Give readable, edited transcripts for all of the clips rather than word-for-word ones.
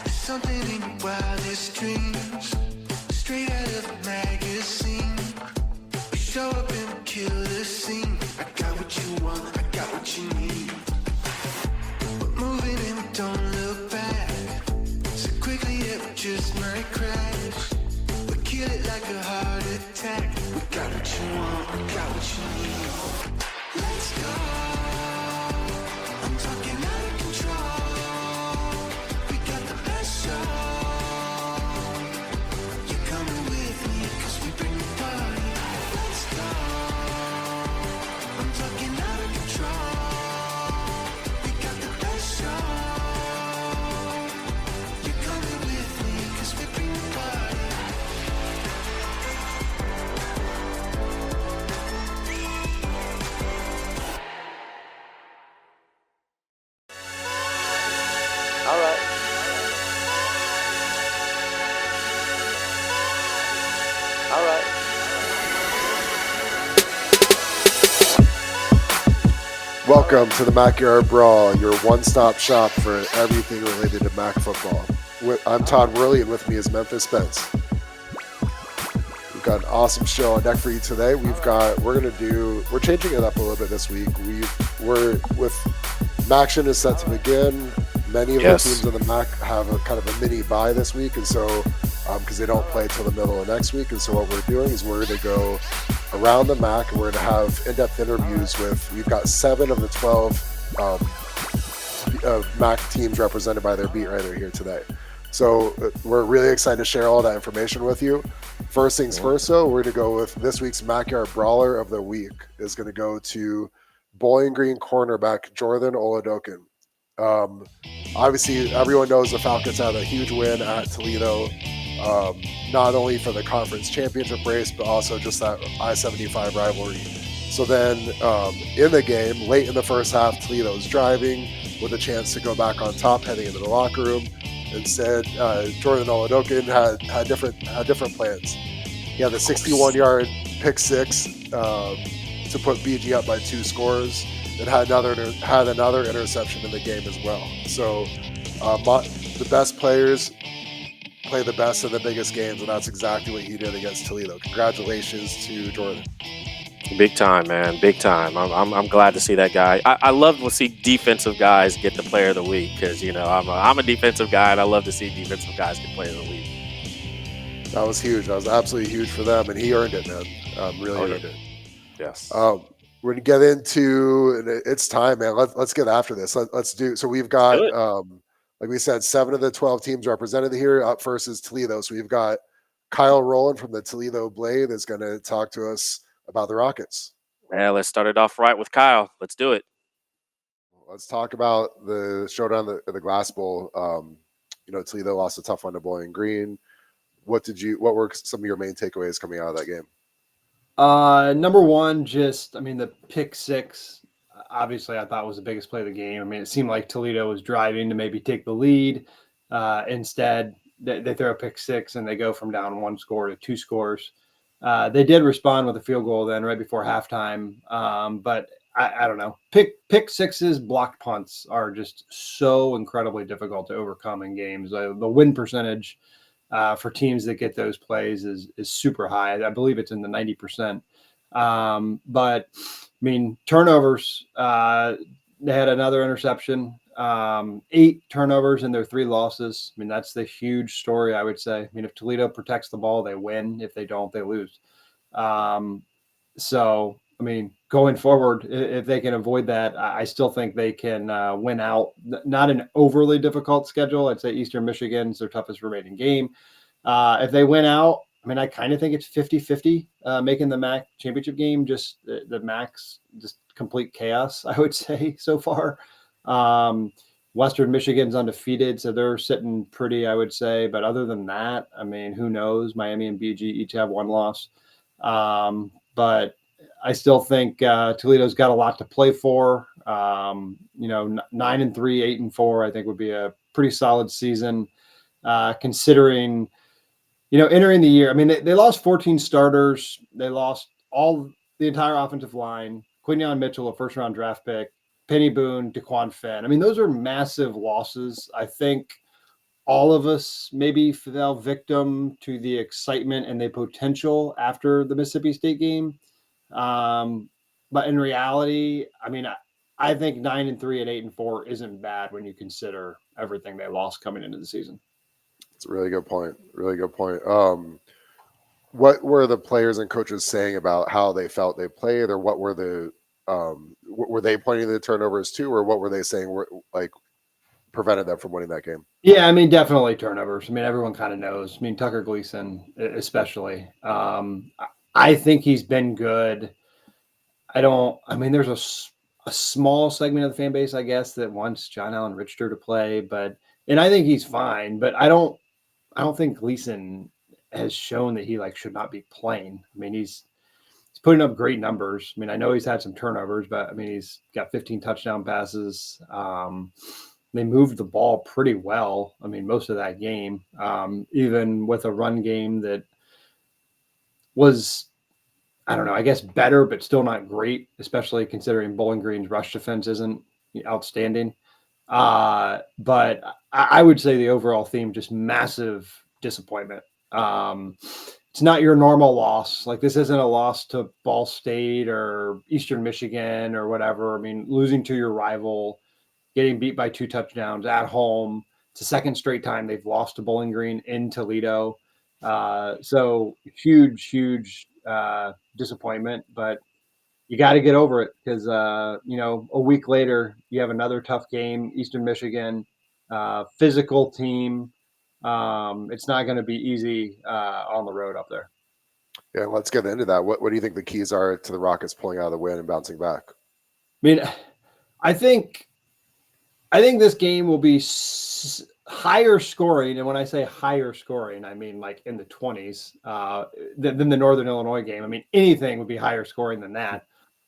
Something in your wildest dreams, straight out of a magazine. We show up and we kill the scene. I got what you want, I got what you need. We're moving and we don't look back. So quickly it just might crash. We kill it like a heart attack. We got what you want, we got what you need. Let's go. I'm talking out of control. We got the best show. You're coming with me, cause we bring the party. Let's go. I'm talking out of control. We got the best show. You're coming with me, cause we bring the party. All right. All right. Welcome to the Backyard Brawl, your one-stop shop for everything related to Mac football. I'm Todd Worley, and with me is Memphis Spence. We've got an awesome show on deck for you today. We're changing it up a little bit this week. We're with Maction is set to begin. Many of the teams in the MAC have a kind of a mini bye this week, and so because they don't play till the middle of next week, and so what we're doing is we're going to go around the MAC, and we're going to have in-depth interviews we've got 7 of the 12 MAC teams represented by their beat writer here today. So we're really excited to share all that information with you. First things first, though, we're going to go with this week's Backyard Brawler of the Week is going to go to Bowling Green cornerback Jordan Oladokin. Obviously, everyone knows the Falcons had a huge win at Toledo, not only for the conference championship race, but also just that I-75 rivalry. So then in the game, late in the first half, Toledo was driving with a chance to go back on top heading into the locker room. Instead, Jordan Oladokin had different plans. He had the 61-yard pick six to put BG up by 2 scores. And had another interception in the game as well. So the best players play the best in the biggest games, and that's exactly what he did against Toledo. Congratulations to Jordan. Big time, man. Big time. I'm glad to see that guy. I love to see defensive guys get the player of the week because, you know, I'm a defensive guy, and I love to see defensive guys get player of the week. That was huge. That was absolutely huge for them, and he earned it, man. Really earned it. Yes. We're gonna get into it's time, man. Let's get after this. Let's do. So we've got, like we said, 7 of the 12 teams represented here. Up first is Toledo. So we've got Kyle Rowland from the Toledo Blade is going to talk to us about the Rockets. Yeah, let's start it off right with Kyle. Let's do it. Let's talk about the showdown at the Glass Bowl. Toledo lost a tough one to Bowling Green. What were some of your main takeaways coming out of that game? Number one, the pick six, obviously I thought was the biggest play of the game. I mean, it seemed like Toledo was driving to maybe take the lead. Instead, they throw a pick six and they go from down 1 score to 2 scores. They did respond with a field goal then right before halftime. But I don't know. Pick sixes, blocked punts are just so incredibly difficult to overcome in games. The win percentage for teams that get those plays is super high. I believe it's in the 90%. But I mean, turnovers, they had another interception, 8 turnovers in their 3 losses. I mean, that's the huge story, I would say. I mean, if Toledo protects the ball, they win. If they don't, they lose. So, I mean, going forward, if they can avoid that, I still think they can win out. Not an overly difficult schedule. I'd say Eastern Michigan's their toughest remaining game. If they win out, I mean, I kind of think it's 50-50 making the MAC championship game. Just the MAC's just complete chaos, I would say, so far. Western Michigan's undefeated, so they're sitting pretty, I would say. But other than that, I mean, who knows? Miami and BG each have 1 loss. But I still think Toledo's got a lot to play for. 9-3, 8-4, I think would be a pretty solid season, considering, entering the year. I mean, they lost 14 starters. They lost the entire offensive line. Quinion Mitchell, a first-round draft pick Penny Boone, DeQuan Finn. I mean, those are massive losses. I think all of us maybe fell victim to the excitement and the potential after the Mississippi State game. But in reality, I mean, I think 9-3 and 8-4 isn't bad when you consider everything they lost coming into the season. It's a really good point. Really good point. What were the players and coaches saying about how they felt they played, or what were were they pointing to the turnovers too, or what were they saying were like prevented them from winning that game? Yeah, I mean, definitely turnovers. I mean, everyone kind of knows. I mean, Tucker Gleason, especially. I think he's been good. I mean, there's a small segment of the fan base, I guess, that wants John Allen Richter to play, and I think he's fine, but I don't think Gleason has shown that he like should not be playing. I mean, he's putting up great numbers. I mean, I know he's had some turnovers, but I mean, he's got 15 touchdown passes. They moved the ball pretty well. I mean, most of that game, even with a run game that was, I don't know, I guess better, but still not great, especially considering Bowling Green's rush defense isn't outstanding. But I would say the overall theme, just massive disappointment. It's not your normal loss. Like, this isn't a loss to Ball State or Eastern Michigan or whatever. I mean, losing to your rival, getting beat by 2 touchdowns at home. It's the second straight time they've lost to Bowling Green in Toledo. So huge disappointment, but you got to get over it because, a week later, you have another tough game, Eastern Michigan, physical team. It's not going to be easy on the road up there. Yeah, let's get into that. What do you think the keys are to the Rockets pulling out of the win and bouncing back? I mean, I think this game will be higher scoring, and when I say higher scoring, I mean like in the 20s than the Northern Illinois game. I mean, anything would be higher scoring than that,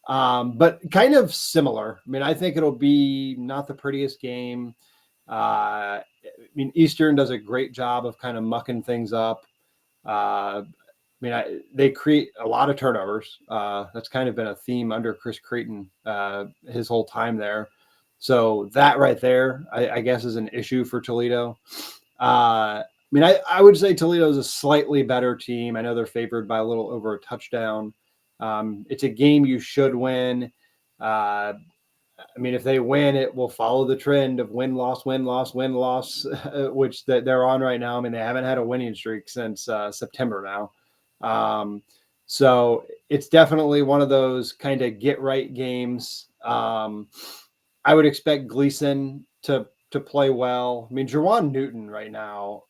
but kind of similar. I mean, I think it'll be not the prettiest game. I mean, Eastern does a great job of kind of mucking things up. They create a lot of turnovers. That's kind of been a theme under Chris Creighton his whole time there. So that right there, I guess, is an issue for Toledo. I would say Toledo is a slightly better team. I know they're favored by a little over a touchdown. It's a game you should win. If they win, it will follow the trend of win, loss, which they're on right now. I mean, they haven't had a winning streak since September now. So it's definitely one of those kind of get right games. I would expect Gleason to play well. I mean, Jerwan Newton right now,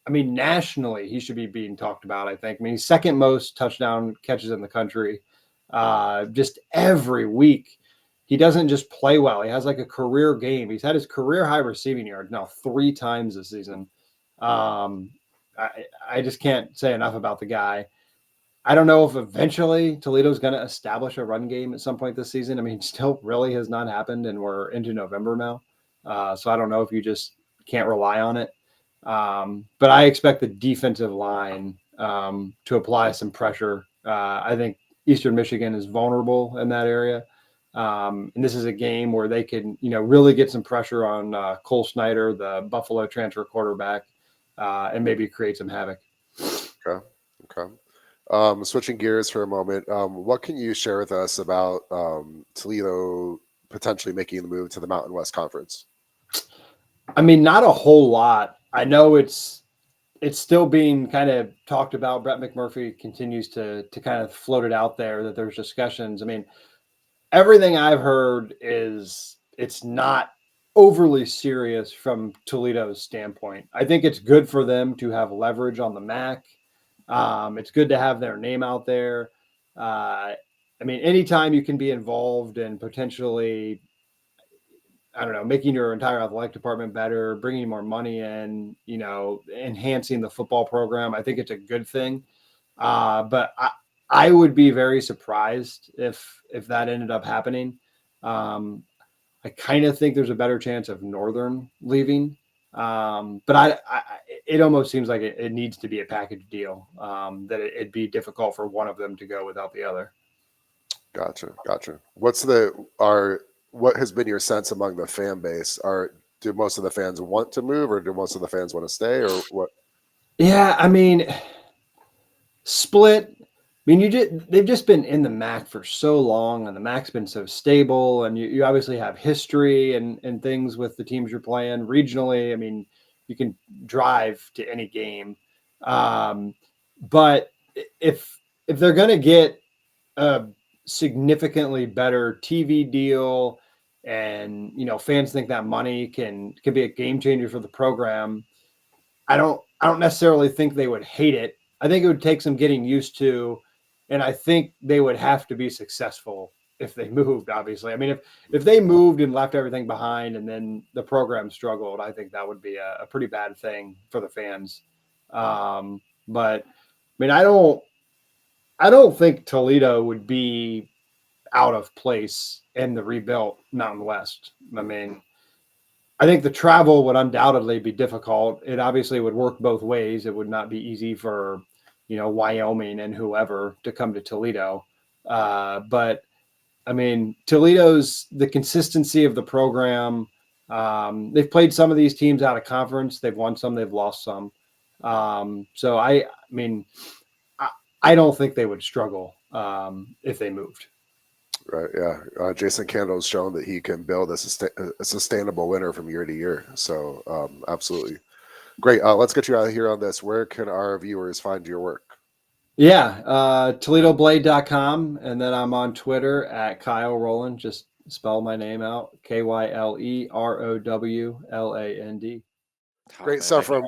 nationally, he should be being talked about, I think. I mean, he's second most touchdown catches in the country. Just every week, he doesn't just play well. He has like a career game. He's had his career high receiving yards now 3 times this season. I just can't say enough about the guy. I don't know if eventually Toledo's going to establish a run game at some point this season. I mean, still really has not happened, and we're into November now. So I don't know if you just can't rely on it. But I expect the defensive line to apply some pressure. I think Eastern Michigan is vulnerable in that area. And this is a game where they can, really get some pressure on Cole Snyder, the Buffalo transfer quarterback, and maybe create some havoc. Okay. Switching gears for a moment, what can you share with us about Toledo potentially making the move to the Mountain West Conference? I mean, not a whole lot. I know it's still being kind of talked about. Brett McMurphy continues to kind of float it out there that there's discussions. I mean, everything I've heard is it's not overly serious from Toledo's standpoint. I think it's good for them to have leverage on the MAC. It's good to have their name out there. Anytime you can be involved in potentially, making your entire athletic department better, bringing more money in, enhancing the football program, I think it's a good thing. But I would be very surprised if that ended up happening. I kind of think there's a better chance of Northern leaving. But it almost seems like it needs to be a package deal, that it'd be difficult for one of them to go without the other. Gotcha. What's what has been your sense among the fan base? Do most of the fans want to move, or do most of the fans want to stay, or what? Yeah, I mean, split. I mean, they've just been in the MAC for so long, and the MAC's been so stable, and you obviously have history and things with the teams you're playing regionally. I mean, you can drive to any game, um, but if they're going to get a significantly better TV deal, and fans think that money can be a game changer for the program, I don't necessarily think they would hate it. I think it would take some getting used to, and I think they would have to be successful if they moved. Obviously, I mean, if they moved and left everything behind, and then the program struggled, I think that would be a pretty bad thing for the fans. But I mean, I don't think Toledo would be out of place in the rebuilt Mountain West. I mean, I think the travel would undoubtedly be difficult. It obviously would work both ways. It would not be easy for, Wyoming and whoever to come to Toledo. But I mean, Toledo's the consistency of the program. They've played some of these teams out of conference. They've won some, they've lost some. So I mean, I don't think they would struggle if they moved. Right. Yeah. Jason Candle's shown that he can build a sustainable winner from year to year. So absolutely. Great. Let's get you out of here on this. Where can our viewers find your work? Yeah, ToledoBlade.com. And then I'm on Twitter at Kyle Rowland. Just spell my name out. KYLEROWLAND. Great stuff from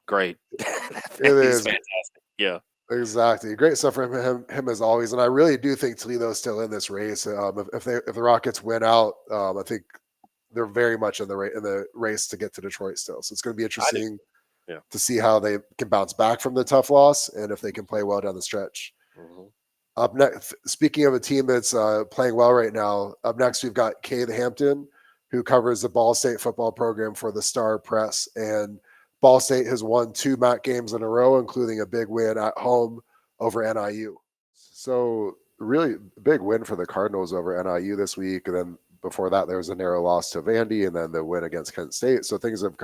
Great. It is fantastic. Yeah. Exactly. Great stuff from him as always. And I really do think Toledo's still in this race. If the Rockets win out, I think they're very much in the race to get to Detroit still. So it's going to be interesting to see how they can bounce back from the tough loss and if they can play well down the stretch. Mm-hmm. Up next, speaking of a team that's playing well right now, up next we've got Cade Hampton, who covers the Ball State football program for the Star Press. And Ball State has won 2 MAC games in a row, including a big win at home over NIU. So really big win for the Cardinals over NIU this week. And then before that, there was a narrow loss to Vandy and then the win against Kent State. So things have,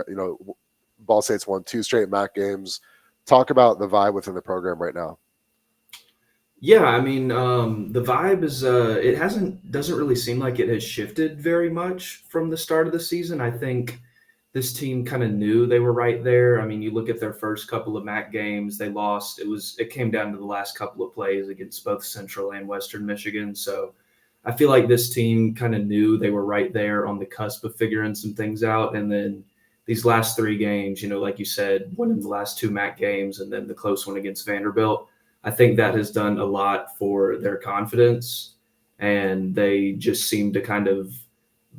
Ball State's won 2 straight MAC games. Talk about the vibe within the program right now. Yeah, I mean, the vibe is it doesn't really seem like it has shifted very much from the start of the season. I think this team kind of knew they were right there. I mean, you look at their first couple of MAC games, they lost. It came down to the last couple of plays against both Central and Western Michigan. So I feel like this team kind of knew they were right there on the cusp of figuring some things out. And then these last 3 games, like you said, winning the last 2 MAC games and then the close one against Vanderbilt, I think that has done a lot for their confidence. And they just seem to kind of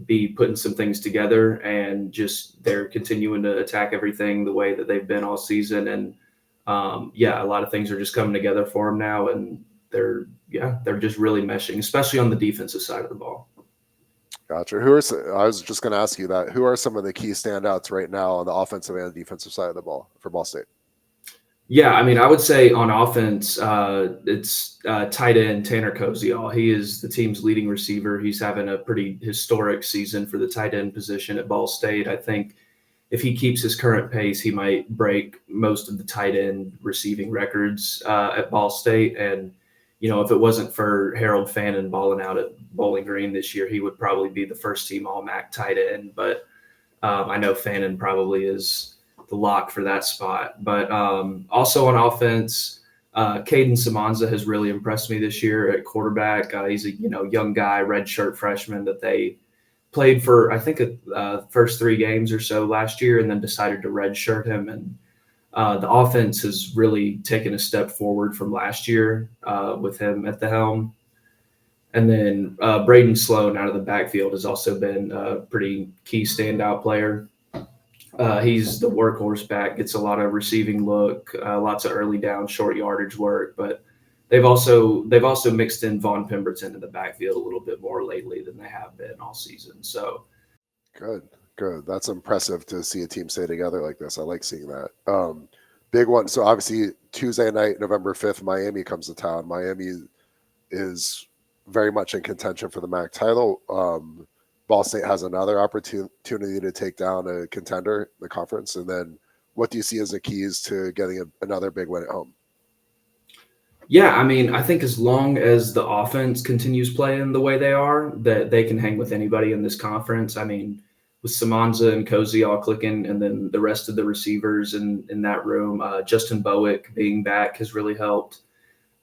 be putting some things together, and just they're continuing to attack everything the way that they've been all season. And a lot of things are just coming together for them now, and they're just really meshing, especially on the defensive side of the ball. Gotcha. I was just going to ask you that. Who are some of the key standouts right now on the offensive and defensive side of the ball for Ball State? Yeah, I mean, I would say on offense, it's tight end Tanner Koziol. He is the team's leading receiver. He's having a pretty historic season for the tight end position at Ball State. I think if he keeps his current pace, he might break most of the tight end receiving records at Ball State. And, if it wasn't for Harold Fannin balling out at Bowling Green this year, he would probably be the first team All-MAC tight end. But I know Fannin probably is the lock for that spot. But also on offense, Caden Samanza has really impressed me this year at quarterback. He's a young guy, redshirt freshman that they played for, I think, first 3 games or so last year, and then decided to redshirt him. And the offense has really taken a step forward from last year with him at the helm. And then Braden Sloan out of the backfield has also been a pretty key standout player. He's the workhorse back, gets a lot of receiving look, lots of early down, short yardage work. But they've also mixed in Vaughn Pemberton in the backfield a little bit more lately than they have been all season. So good. That's impressive to see a team stay together like this. I like seeing that. Big one. So obviously Tuesday night, November 5th, Miami comes to town. Miami is very much in contention for the MAC title. Ball State has another opportunity to take down a contender in the conference? And then what do you see as the keys to getting another big win at home? Yeah, I mean, I think as long as the offense continues playing the way they are, that they can hang with anybody in this conference. I mean, with Samanza and Cozy all clicking, and then the rest of the receivers in that room, Justin Bowick being back has really helped.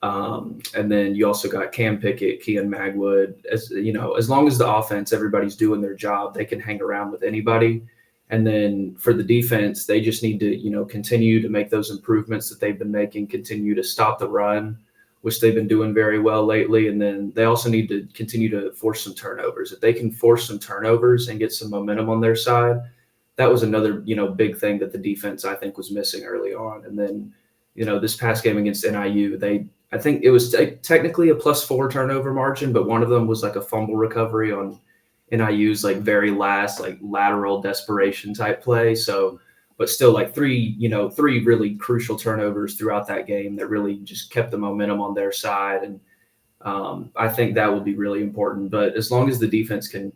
And then you also got Cam Pickett, Kean Magwood. As you know, as long as the offense, everybody's doing their job, they can hang around with anybody. And then for the defense, they just need to, continue to make those improvements that they've been making, continue to stop the run, which they've been doing very well lately. And then they also need to continue to force some turnovers. If they can force some turnovers and get some momentum on their side, that was another, big thing that the defense, I think, was missing early on. And then, this past game against NIU, I think it was technically a +4 turnover margin, but one of them was like a fumble recovery on NIU's like very last like lateral desperation type play. So, but still like three really crucial turnovers throughout that game that really just kept the momentum on their side. And I think that will be really important. But as long as the defense can,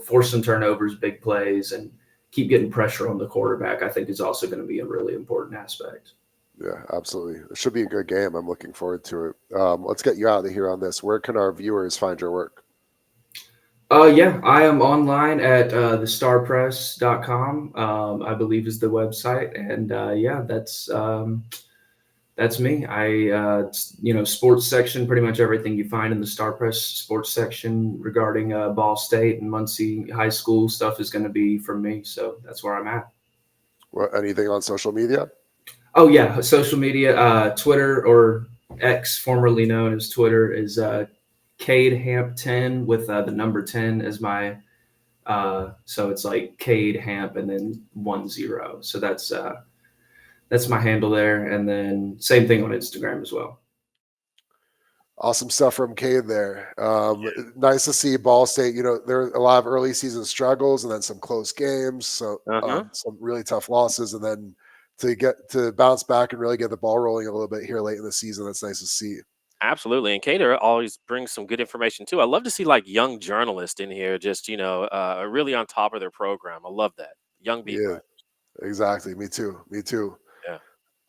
force some turnovers, big plays, and keep getting pressure on the quarterback, I think is also going to be a really important aspect. Yeah, absolutely. It should be a good game. I'm looking forward to it. Let's get you out of here on this. Where can our viewers find your work? Yeah, I am online at thestarpress.com, I believe is the website. And that's me. Sports section, pretty much everything you find in the Star Press sports section regarding Ball State and Muncie High School stuff is going to be from me. So that's where I'm at. Well, anything on social media? Oh, yeah. Social media, Twitter, or X, formerly known as Twitter, is Cade Hamp 10 with the number 10 as my so it's like Cade Hamp and then 10. So that's my handle there. And then same thing on Instagram as well. Awesome stuff from Cade there. Nice to see Ball State. There are a lot of early season struggles and then some close games. So some really tough losses. And then to get to bounce back and really get the ball rolling a little bit here late in the season, that's nice to see. Absolutely. And Cater always brings some good information too. I love to see like young journalists in here, just, really on top of their program. I love that. Young beat writers. Exactly. Me too. Yeah.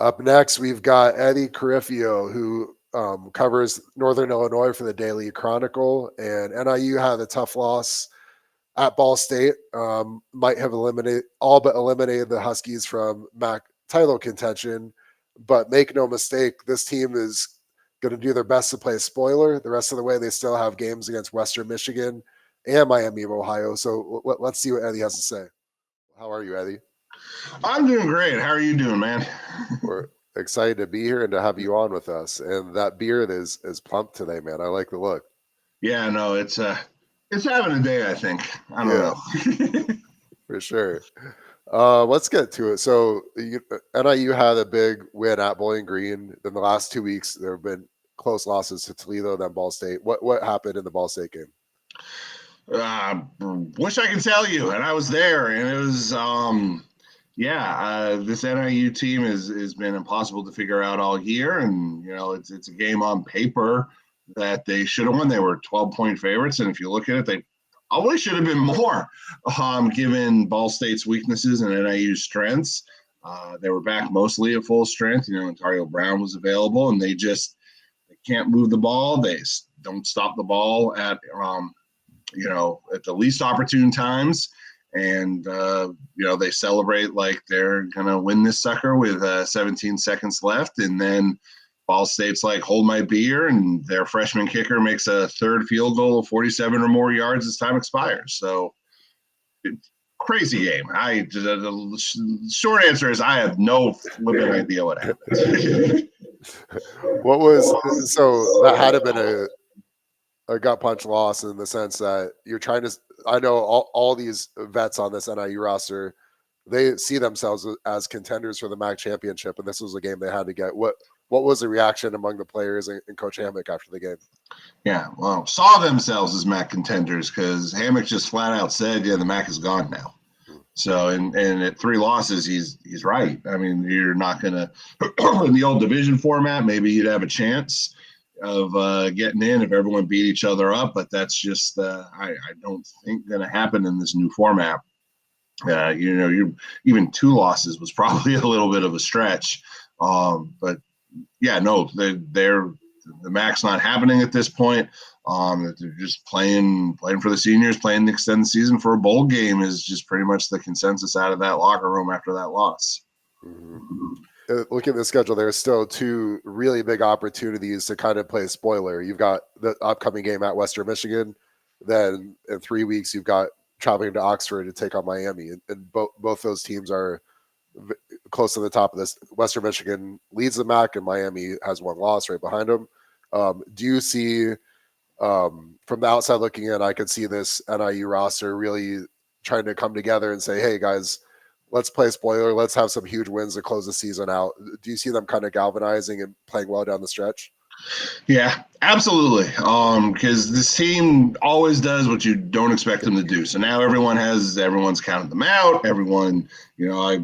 Up next, we've got Eddie Carifio, who covers Northern Illinois for the Daily Chronicle, and NIU had a tough loss at Ball State. Might have eliminated the Huskies from MAC title contention, but make no mistake, this team is going to do their best to play a spoiler. The rest of the way, they still have games against Western Michigan and Miami of Ohio. So let's see what Eddie has to say. How are you, Eddie? I'm doing great. How are you doing, man? We're excited to be here and to have you on with us. And that beard is plump today, man. I like the look. Yeah, no, it's having a day, I think. I don't know. For sure. Let's get to it. So NIU had a big win at Bowling Green. In the last 2 weeks, there have been close losses to Toledo, then Ball State. What happened in the Ball State game? Wish I could tell you, and I was there, and it was this NIU team has been impossible to figure out all year, and it's a game on paper that they should have won. They were 12-point favorites, and if you look at it, they probably should have been more, given Ball State's weaknesses and NIU's strengths. They were back mostly at full strength. Ontario Brown was available, and they can't move the ball. They don't stop the ball at the least opportune times. And, they celebrate like they're going to win this sucker with 17 seconds left. And then Ball State's like, hold my beer. And their freshman kicker makes a third field goal of 47 or more yards as time expires. So crazy game. The short answer is I have no flipping idea what happened. So that had to have been a gut punch loss in the sense that you're trying to. I know all these vets on this NIU roster, they see themselves as contenders for the MAC championship, and this was a game they had to get. What was the reaction among the players and Coach Hammock after the game? Yeah, well, saw themselves as MAC contenders because Hammock just flat out said, "Yeah, the MAC is gone now." So, and at 3 losses, he's right. I mean, you're not gonna in the old division format. Maybe you'd have a chance. of getting in if everyone beat each other up, but that's just I don't think going to happen in this new format. Even 2 losses was probably a little bit of a stretch, but yeah, no, they're the MAC's not happening at this point. They're just playing for the seniors, playing to extend the season for a bowl game is just pretty much the consensus out of that locker room after that loss. Mm-hmm. Looking at the schedule, there's still 2 really big opportunities to kind of play a spoiler. You've got the upcoming game at Western Michigan. Then in 3 weeks, you've got traveling to Oxford to take on Miami. And both those teams are close to the top of this. Western Michigan leads the MAC, and Miami has 1 loss right behind them. Do you see, from the outside looking in, I could see this NIU roster really trying to come together and say, hey, guys, let's play spoiler. Let's have some huge wins to close the season out. Do you see them kind of galvanizing and playing well down the stretch? Yeah, absolutely. Because this team always does what you don't expect them to do. So now everyone's counted them out. Everyone, I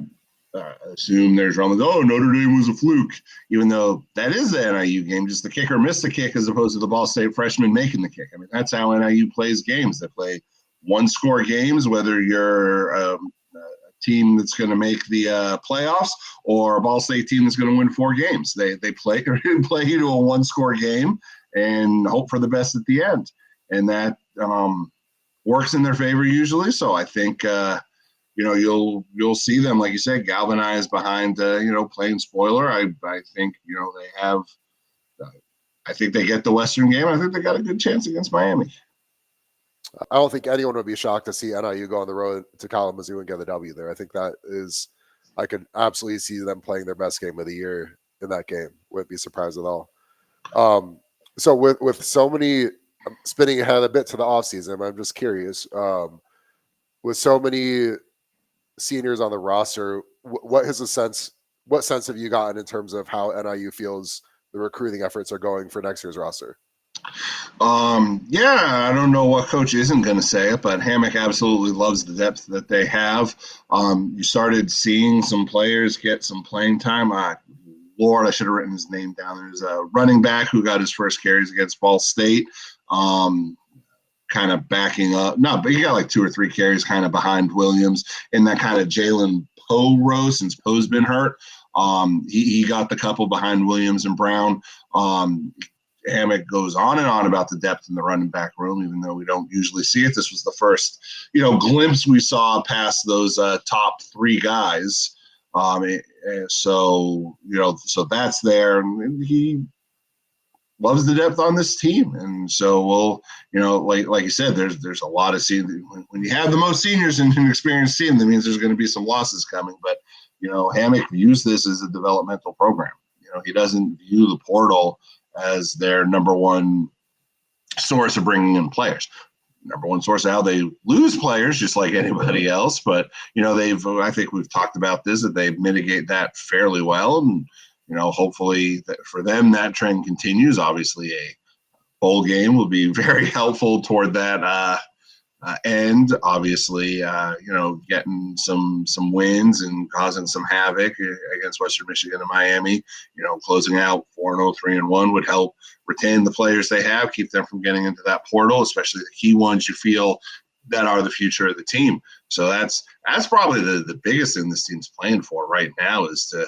assume there's rumors. Oh, Notre Dame was a fluke, even though that is the NIU game. Just the kicker missed the kick as opposed to the Ball State freshman making the kick. I mean, that's how NIU plays games. They play 1-score games, whether you're a team that's going to make the playoffs or a Ball State team that's going to win 4 games. They play to a 1-score game and hope for the best at the end, and that works in their favor usually. So I think you'll see them, like you said, galvanized behind playing spoiler. I think they have. I think they get the Western game. I think they got a good chance against Miami. I don't think anyone would be shocked to see NIU go on the road to Kalamazoo and get the W there. I think I could absolutely see them playing their best game of the year in that game. Wouldn't be surprised at all. So with so many, spinning ahead a bit to the offseason, I'm just curious, with so many seniors on the roster, what sense have you gotten in terms of how NIU feels the recruiting efforts are going for next year's roster? I don't know what coach isn't going to say it, but Hammock absolutely loves the depth that they have. You started seeing some players get some playing time. Lord, I should have written his name down. There's a running back who got his first carries against Ball State, kind of backing up. No, but he got like 2 or 3 carries kind of behind Williams in that kind of Jalen Poe row since Poe's been hurt. He got the couple behind Williams and Brown. Hammock goes on and on about the depth in the running back room, even though we don't usually see it. This was the first, glimpse we saw past those top 3 guys. So that's there. And he loves the depth on this team. And so like you said, there's a lot of seniors. When you have the most seniors in an experienced team, that means there's going to be some losses coming. But, Hammock views this as a developmental program. He doesn't view the portal as their number one source of bringing in players. Number one source of how they lose players, just like anybody else. But, I think we've talked about this, that they mitigate that fairly well. And, hopefully for them, that trend continues. Obviously, a bowl game will be very helpful toward that end. Obviously, getting some wins and causing some havoc against Western Michigan and Miami, closing out 4-0, 3-1 would help retain the players they have, keep them from getting into that portal, especially the key ones you feel that are the future of the team. So that's probably the biggest thing this team's playing for right now is to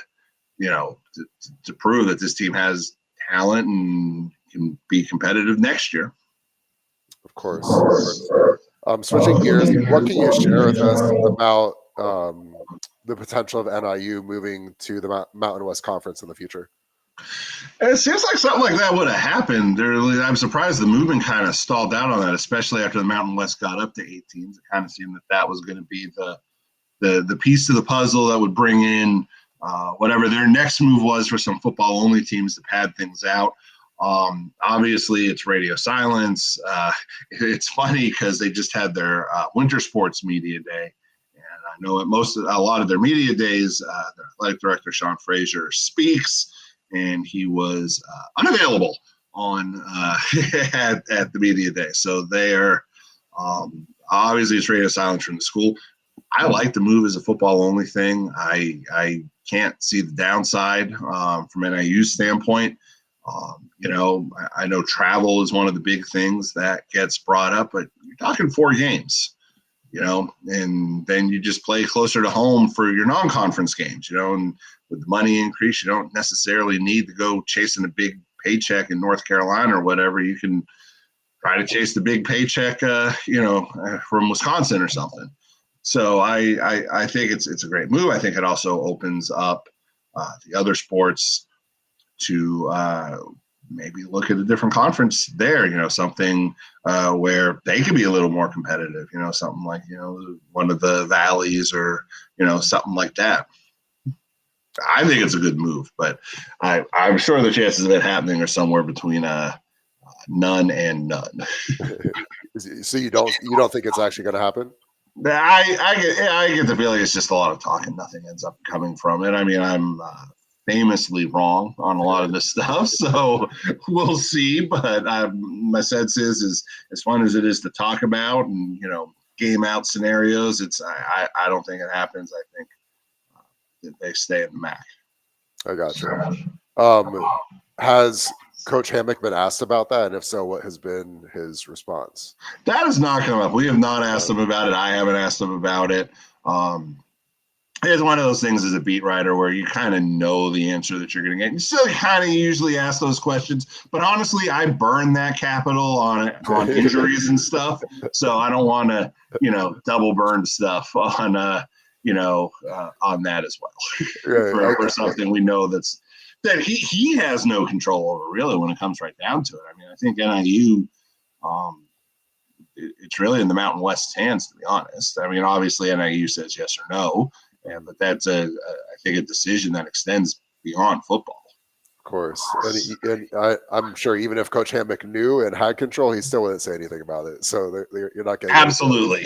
prove that this team has talent and can be competitive next year. Of course. Switching gears, what can you share with us about the potential of NIU moving to the Mountain West Conference in the future? It seems like something like that would have happened. I'm surprised the movement kind of stalled out on that, especially after the Mountain West got up to 8 teams. It kind of seemed that was going to be the piece of the puzzle that would bring in whatever their next move was for some football-only teams to pad things out. Obviously, it's radio silence. It's funny because they just had their winter sports media day. And I know at a lot of their media days, their athletic director, Sean Frazier, speaks, and he was unavailable on at the media day. So they are obviously it's radio silence from the school. I like the move as a football-only thing. I can't see the downside from NIU's standpoint. I know travel is one of the big things that gets brought up, but you're talking 4 games, and then you just play closer to home for your non-conference games, and with the money increase, you don't necessarily need to go chasing a big paycheck in North Carolina or whatever. You can try to chase the big paycheck, from Wisconsin or something. So I think it's a great move. I think it also opens up the other sports to maybe look at a different conference there, something where they could be a little more competitive, something like, one of the valleys or, something like that. I think it's a good move, but I'm sure the chances of it happening are somewhere between none and none. So you don't think it's actually going to happen? I get the feeling it's just a lot of talk and nothing ends up coming from it. I mean, I'm famously wrong on a lot of this stuff, so we'll see. But my sense is as fun as it is to talk about and game out scenarios, I don't think it happens. I think that they stay in the MAC. I got you. Has Coach Hammock been asked about that? And if so, what has been his response? That has not come up. We have not asked him about it. I haven't asked him about it. It's one of those things as a beat writer where you kind of know the answer that you're going to get. You still kind of usually ask those questions. But honestly, I burn that capital on injuries and stuff. So I don't want to, double burn stuff on, on that as well. for something we know that he has no control over, really, when it comes right down to it. I mean, I think NIU, it's really in the Mountain West's hands, to be honest. I mean, obviously NIU says yes or no, but that's I think a decision that extends beyond football. Of course, and I'm sure even if Coach Hammock knew and had control, he still wouldn't say anything about it. So you're not getting absolutely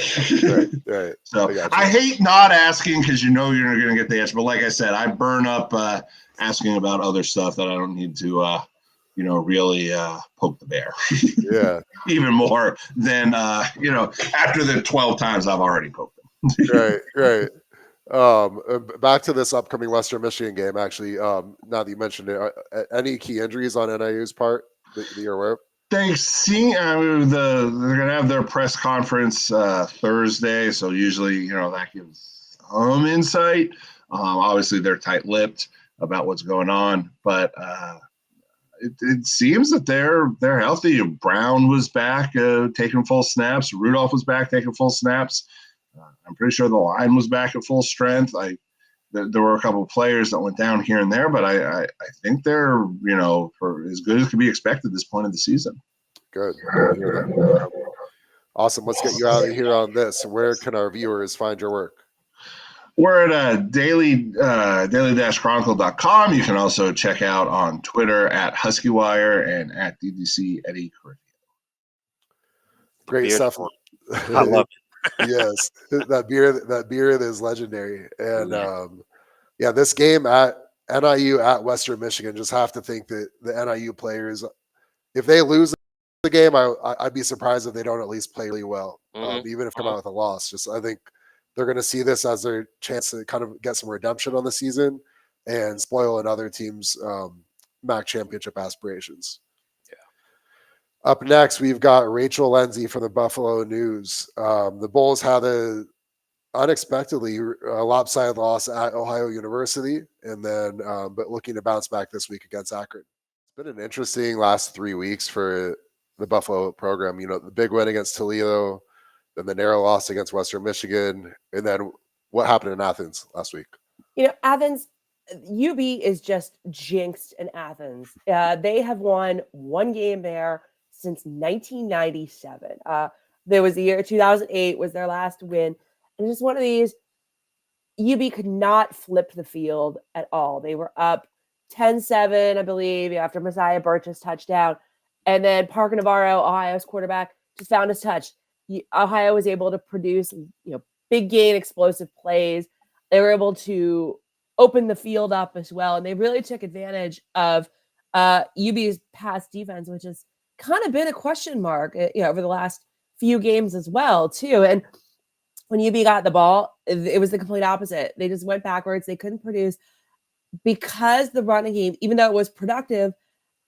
right. So I hate not asking because you're going to get the answer. But like I said, I burn up asking about other stuff that I don't need to, really poke the bear. Yeah, even more than after the 12 times I've already poked them. Right. Back to this upcoming Western Michigan game. Actually, now that you mentioned it, any key injuries on NIU's part that you're aware of? They see they're going to have their press conference Thursday, so usually that gives some insight. Obviously, they're tight-lipped about what's going on, but it seems that they're healthy. Brown was back taking full snaps. Rudolph was back taking full snaps. I'm pretty sure the line was back at full strength. There were a couple of players that went down here and there, but I think they're for as good as could be expected at this point of the season. Good. Awesome. Let's get you out of here on this. Where can our viewers find your work? We're at daily-chronicle.com. You can also check out on Twitter at HuskyWire and at DDC Eddie Carrillo. Great stuff. I love it. Yes, that beard is legendary. And this game at NIU at Western Michigan, just have to think that the NIU players, if they lose the game, I'd be surprised if they don't at least play really well, even if come out with a loss. Just I think they're going to see this as their chance to kind of get some redemption on the season and spoil another team's MAC championship aspirations. Yeah. Up next, we've got Rachel Lindsay from the Buffalo News. The Bulls had a unexpectedly lopsided loss at Ohio University, and then but looking to bounce back this week against Akron. It's been an interesting last 3 weeks for the Buffalo program. The big win against Toledo, then the narrow loss against Western Michigan, and then what happened in Athens last week? Athens, UB is just jinxed in Athens. They have won one game there since 1997. There was the year 2008 was their last win. And it's one of these, UB could not flip the field at all. They were up 10-7, I believe, after Messiah Birch's touchdown. And then Parker Navarro, Ohio's quarterback, just found his touch. Ohio was able to produce, big gain, explosive plays. They were able to open the field up as well. And they really took advantage of UB's past defense, which has kind of been a question mark, over the last few games as well, too. And when UB got the ball, it was the complete opposite. They just went backwards. They couldn't produce because the running game, even though it was productive,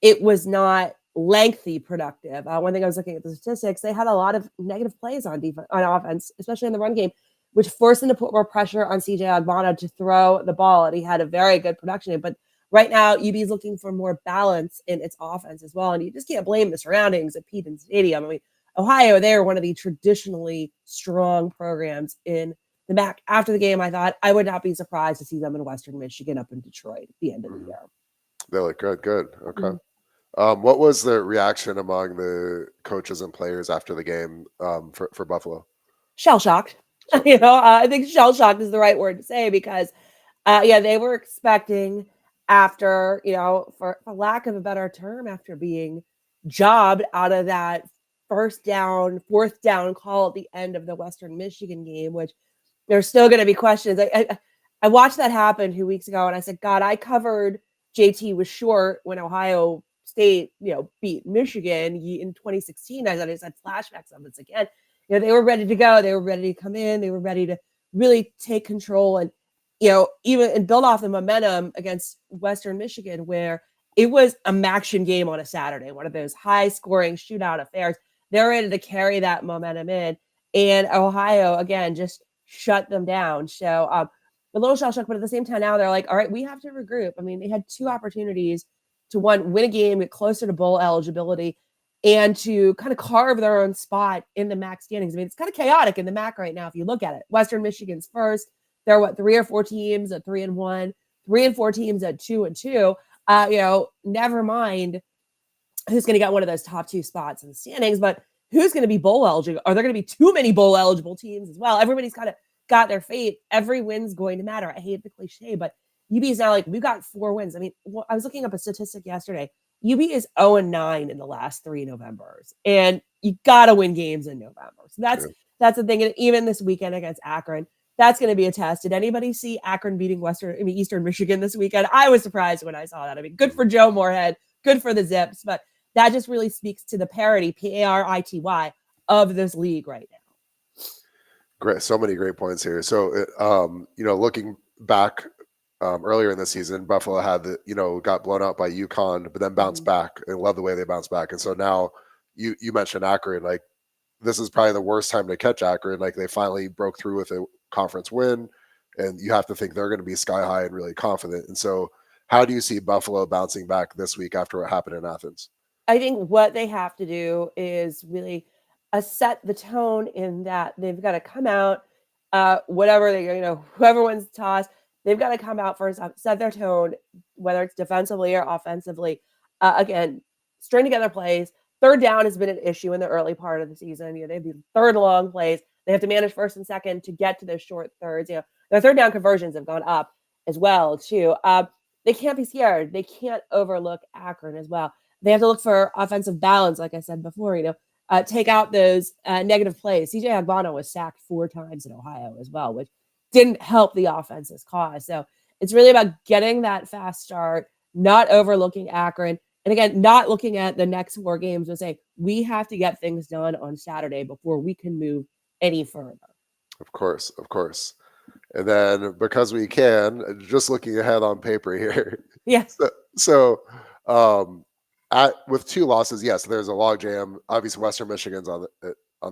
it was not lengthy productive. One thing I was looking at the statistics, they had a lot of negative plays on defense, on offense, especially in the run game, which forced him to put more pressure on CJ Agbana to throw the ball. And he had a very good production. But right now, UB is looking for more balance in its offense as well. And you just can't blame the surroundings at Peden Stadium. I mean, Ohio, they are one of the traditionally strong programs in the MAC. After the game, I thought I would not be surprised to see them in Western Michigan up in Detroit at the end of the year. They look good. Good. Okay. Mhm. What was the reaction among the coaches and players after the game for Buffalo? Shell shocked. I think shell shocked is the right word to say because, they were expecting after, for lack of a better term, after being jobbed out of that fourth down call at the end of the Western Michigan game, which there's still going to be questions. I watched that happen 2 weeks ago, and I said, God, I covered JT was short when Ohio State, beat Michigan in 2016. I just had flashbacks of this again. They were ready to go. They were ready to come in. They were ready to really take control and, even and build off the momentum against Western Michigan, where it was a MACtion game on a Saturday, one of those high-scoring shootout affairs. They're ready to carry that momentum in, and Ohio again just shut them down. So a little shell shock, but at the same time now they're like, all right, we have to regroup. I mean, they had 2 opportunities to win a game, get closer to bowl eligibility, and to kind of carve their own spot in the MAC standings. I mean, it's kind of chaotic in the MAC right now if you look at it. Western Michigan's first. There are 3 or 4 teams at 3-1, 3 and 4 teams at 2-2. Never mind who's going to get one of those top 2 spots in the standings, but who's going to be bowl eligible? Are there going to be too many bowl eligible teams as well? Everybody's kind of got their fate. Every win's going to matter. I hate the cliche, but UB is now like, we've got 4 wins. I mean, I was looking up a statistic yesterday. UB is 0-9 in the last 3 Novembers, and you got to win games in November. So that's the thing. And even this weekend against Akron, that's going to be a test. Did anybody see Akron beating Eastern Michigan this weekend? I was surprised when I saw that. I mean, good for Joe Moorhead, good for the Zips, but that just really speaks to the parity, parity, of this league right now. Great, so many great points here. So, looking back earlier in the season, Buffalo had got blown out by UConn, but then bounced back, and love the way they bounced back. And so now you mentioned Akron, like this is probably the worst time to catch Akron. Like they finally broke through with a conference win, and you have to think they're going to be sky high and really confident. And so, how do you see Buffalo bouncing back this week after what happened in Athens? I think what they have to do is really set the tone in that they've got to come out, whatever whoever wins the toss, they've got to come out first, set their tone, whether it's defensively or offensively. Again, string together plays. Third down has been an issue in the early part of the season. They have these third long plays. They have to manage first and second to get to those short thirds. Their third down conversions have gone up as well too. They can't be scared. They can't overlook Akron as well. They have to look for offensive balance, like I said before. Take out those negative plays. CJ Agbana was sacked 4 times in Ohio as well, which didn't help the offense's cause. So it's really about getting that fast start, not overlooking Akron, and again, not looking at the next 4 games and saying we have to get things done on Saturday before we can move any further. Of course. And then because we can, just looking ahead on paper here. Yes. So with 2 losses, yes, there's a logjam. Obviously, Western Michigan's on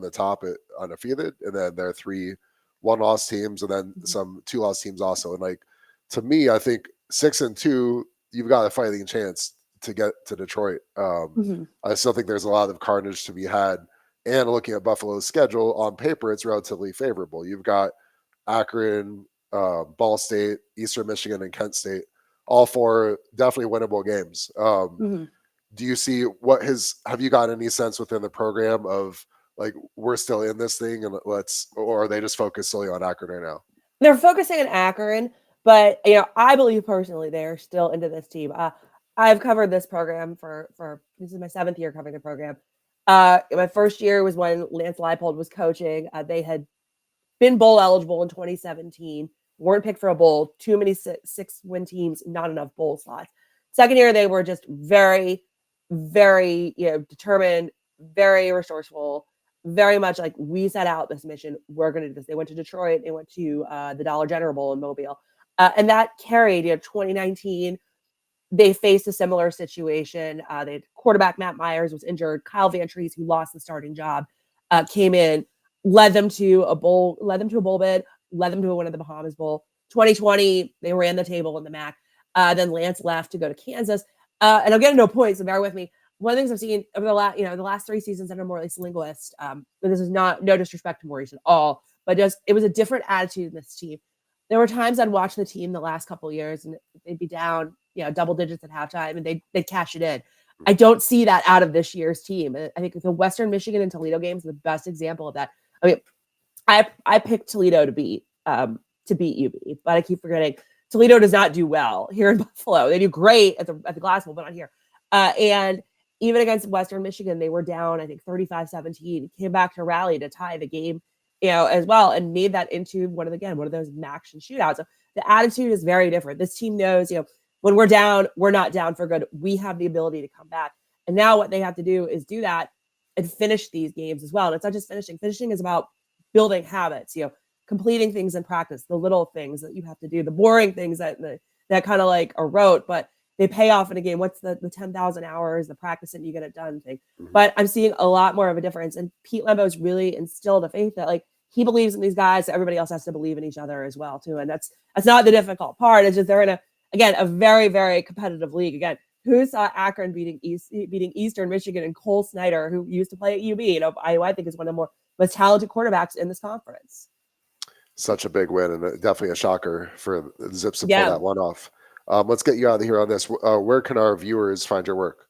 the top, undefeated, and then there are 3 1-loss teams, and then some 2-loss teams also. And like to me, I think 6-2, you've got a fighting chance to get to Detroit. I still think there's a lot of carnage to be had. And looking at Buffalo's schedule on paper, it's relatively favorable. You've got Akron, Ball State, Eastern Michigan, and Kent State, all 4 definitely winnable games. Do you see have you got any sense within the program of like, we're still in this thing and or are they just focused solely on Akron right now? They're focusing on Akron, but I believe personally they're still into this team. I've covered this program for this is my 7th year covering the program. My first year was when Lance Leipold was coaching. They had been bowl eligible in 2017, weren't picked for a bowl, too many 6-win teams, not enough bowl slots. Second year, they were just very, very determined, very resourceful, very much like we set out this mission. We're going to do this. They went to Detroit. They went to the Dollar General Bowl in Mobile. And that carried 2019. they faced a similar situation. They had quarterback Matt Myers was injured. Kyle Van Treese, who lost the starting job, came in, led them to a bowl bid, led them to a win at the Bahamas Bowl. 2020, they ran the table in the MAC. Then Lance left to go to Kansas. And I'm getting no points, so bear with me. One of the things I've seen over the last 3 seasons under Maurice Linguist, and this is no disrespect to Maurice at all, but just it was a different attitude in this team. There were times I'd watch the team the last couple of years, and they'd be down, double digits at halftime, and they'd cash it in. I don't see that out of this year's team. I think the Western Michigan and Toledo games are the best example of that. I mean, I picked Toledo to beat UB, but I keep forgetting Toledo does not do well here in Buffalo. They do great at the Glass Bowl, but not here. And even against Western Michigan, they were down, I think, 35-17. Came back to rally to tie the game, as well, and made that into one of those action shootouts. So the attitude is very different. This team knows, when we're down, we're not down for good. We have the ability to come back. And now what they have to do is do that and finish these games as well. And it's not just finishing. Finishing is about building habits, completing things in practice, the little things that you have to do, the boring things that kind of like are rote, but they pay off in a game. What's the 10,000 hours, the practice and you get it done thing. Mm-hmm. But I'm seeing a lot more of a difference. And Pete Lembo's really instilled a faith that like he believes in these guys, so everybody else has to believe in each other as well too. And that's not the difficult part. It's just they're in a very, very competitive league. Again, who saw Akron beating Eastern Michigan and Cole Snyder, who used to play at UB, I think is one of the most talented quarterbacks in this conference. Such a big win, and definitely a shocker for the Zips to pull that one off. Let's get you out of here on this. Where can our viewers find your work?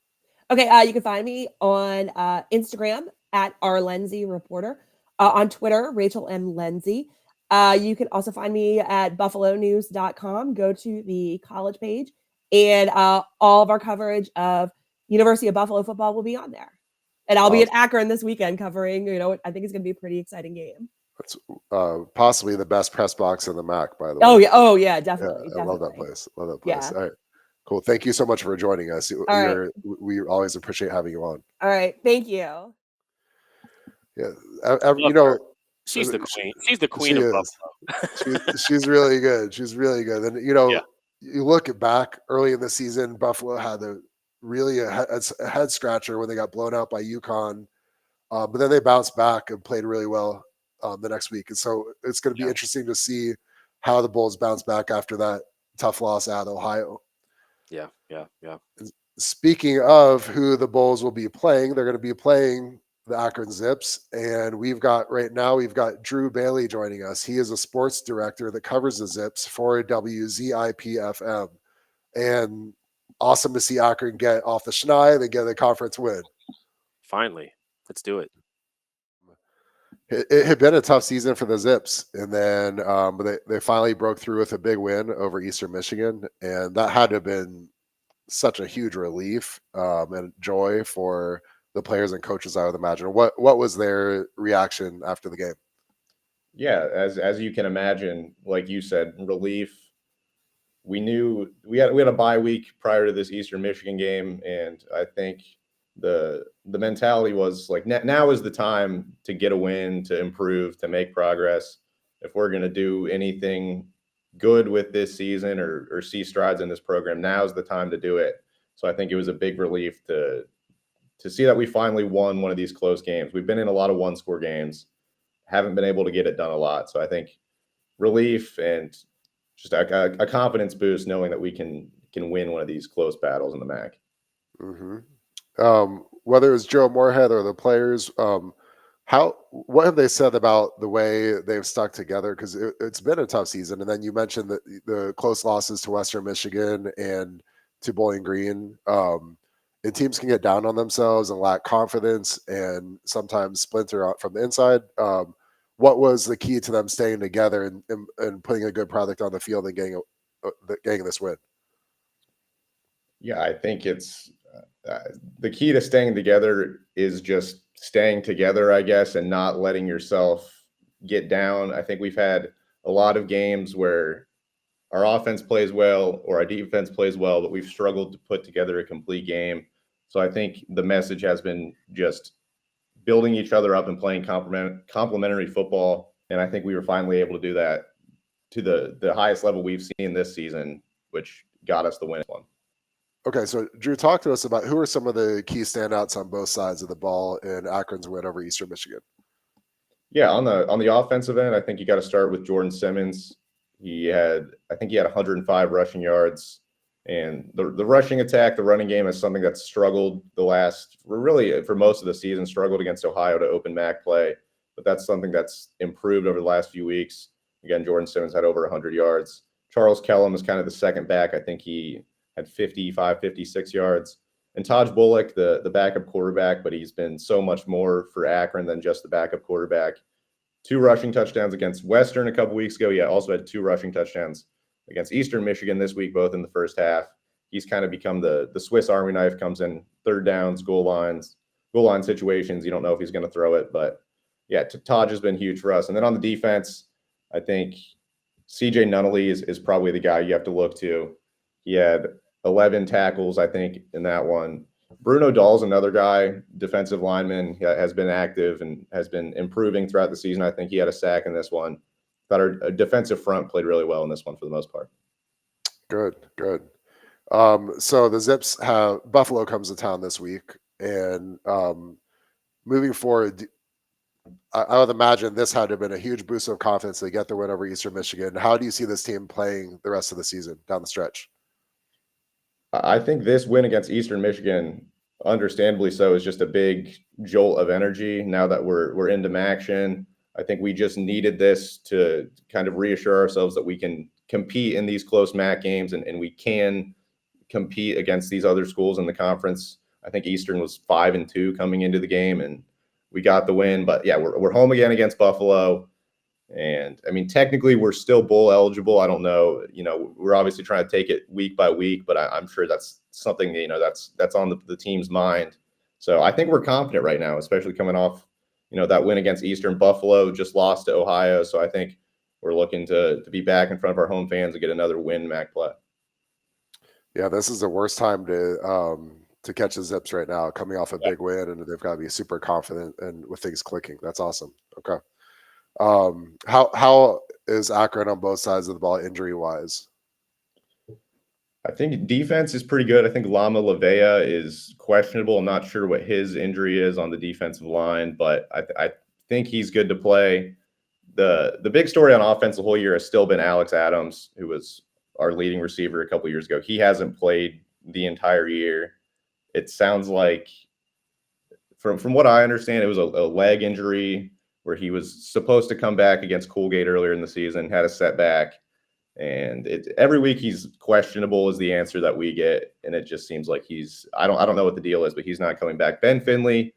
Okay, you can find me on Instagram at @rlenzy_reporter, on Twitter, Rachel M. Lenzy. You can also find me at buffalonews.com. Go to the college page, and all of our coverage of University of Buffalo football will be on there. And I'll be at Akron this weekend covering, I think it's going to be a pretty exciting game. That's possibly the best press box in the MAC, by the way. Oh yeah, definitely. I love that place. Love that place. Yeah. All right, cool. Thank you so much for joining us. We always appreciate having you on. All right, thank you. Yeah, she's the queen. She's the queen of Buffalo. she's really good. She's really good. And you look back early in the season, Buffalo had a head scratcher when they got blown out by UConn, but then they bounced back and played really well the next week. And so it's going to be interesting to see how the Bulls bounce back after that tough loss at Ohio. Yeah. And speaking of who the Bulls will be playing, they're going to be playing the Akron Zips. And we've got Drew Bailey joining us. He is a sports director that covers the Zips for WZIP-FM. And awesome to see Akron get off the schneid and get a conference win. Finally, let's do it. It had been a tough season for the Zips, and then but they finally broke through with a big win over Eastern Michigan, and that had to have been such a huge relief and joy for the players and coaches, I would imagine. What was their reaction after the game? Yeah, as you can imagine, like you said, relief. We knew we had a bye week prior to this Eastern Michigan game, and I think the mentality was like now is the time to get a win, to improve, to make progress. If we're going to do anything good with this season or see strides in this program, now's the time to do it. So I think it was a big relief to see that we finally won one of these close games. We've been in a lot of one-score games, haven't been able to get it done a lot. So I think relief and just a confidence boost knowing that we can win one of these close battles in the MAC. Mm-hmm. Whether it's Joe Moorhead or the players, what have they said about the way they've stuck together? Because it's been a tough season. And then you mentioned that the close losses to Western Michigan and to Bowling Green. And teams can get down on themselves and lack confidence and sometimes splinter out from the inside. What was the key to them staying together and putting a good product on the field and getting this win? Yeah, I think it's the key to staying together is just staying together, I guess, and not letting yourself get down. I think we've had a lot of games where our offense plays well or our defense plays well, but we've struggled to put together a complete game. So I think the message has been just building each other up and playing complementary football. And I think we were finally able to do that to the highest level we've seen this season, which got us the win one. Okay, so Drew, talk to us about who are some of the key standouts on both sides of the ball in Akron's win over Eastern Michigan. Yeah, on the offensive end, I think you got to start with Jordan Simmons. I think he had 105 rushing yards, and the rushing attack, the running game is something that's struggled for most of the season, struggled against Ohio to open MAC play, but that's something that's improved over the last few weeks. Again, Jordan Simmons had over 100 yards. Charles Kellum is kind of the second back. I think he had 55, 56 yards. And Taj Bullock, the backup quarterback, but he's been so much more for Akron than just the backup quarterback. 2 rushing touchdowns against Western a couple weeks ago. Yeah, also had 2 rushing touchdowns against Eastern Michigan this week, both in the first half. He's kind of become the Swiss Army knife, comes in third downs, goal line situations. You don't know if he's going to throw it, but yeah, Taj has been huge for us. And then on the defense, I think CJ Nunnally is probably the guy you have to look to. He had 11 tackles, I think, in that one. Bruno Dahl's another guy, defensive lineman, has been active and has been improving throughout the season. I think he had a sack in this one. Thought our defensive front played really well in this one for the most part. Good. So the Zips Buffalo comes to town this week, and moving forward, I would imagine this had to have been a huge boost of confidence to get the win over Eastern Michigan. How do you see this team playing the rest of the season down the stretch? I think this win against Eastern Michigan, understandably so, is just a big jolt of energy now that we're into action. I think we just needed this to kind of reassure ourselves that we can compete in these close MAC games and we can compete against these other schools in the conference. I think Eastern was 5-2 coming into the game, and we got the win. But yeah, we're home again against Buffalo. And I mean, technically, we're still bowl eligible. I don't know. We're obviously trying to take it week by week, but I'm sure that's something that's on the team's mind. So I think we're confident right now, especially coming off that win against Eastern. Buffalo just lost to Ohio, so I think we're looking to be back in front of our home fans and get another win MAC play. Yeah, this is the worst time to catch the Zips right now, coming off a big win, and they've got to be super confident and with things clicking. That's awesome. Okay. How is Akron on both sides of the ball injury wise? I think defense is pretty good. I think Lama Lavea is questionable. I'm not sure what his injury is on the defensive line, but I think he's good to play. The big story on offense the whole year has still been Alex Adams, who was our leading receiver a couple years ago. He hasn't played the entire year. It sounds like, from what I understand, it was a leg injury where he was supposed to come back against Colgate earlier in the season, had a setback. And every week he's questionable is the answer that we get, and it just seems like I don't know what the deal is, but he's not coming back. Ben Finley,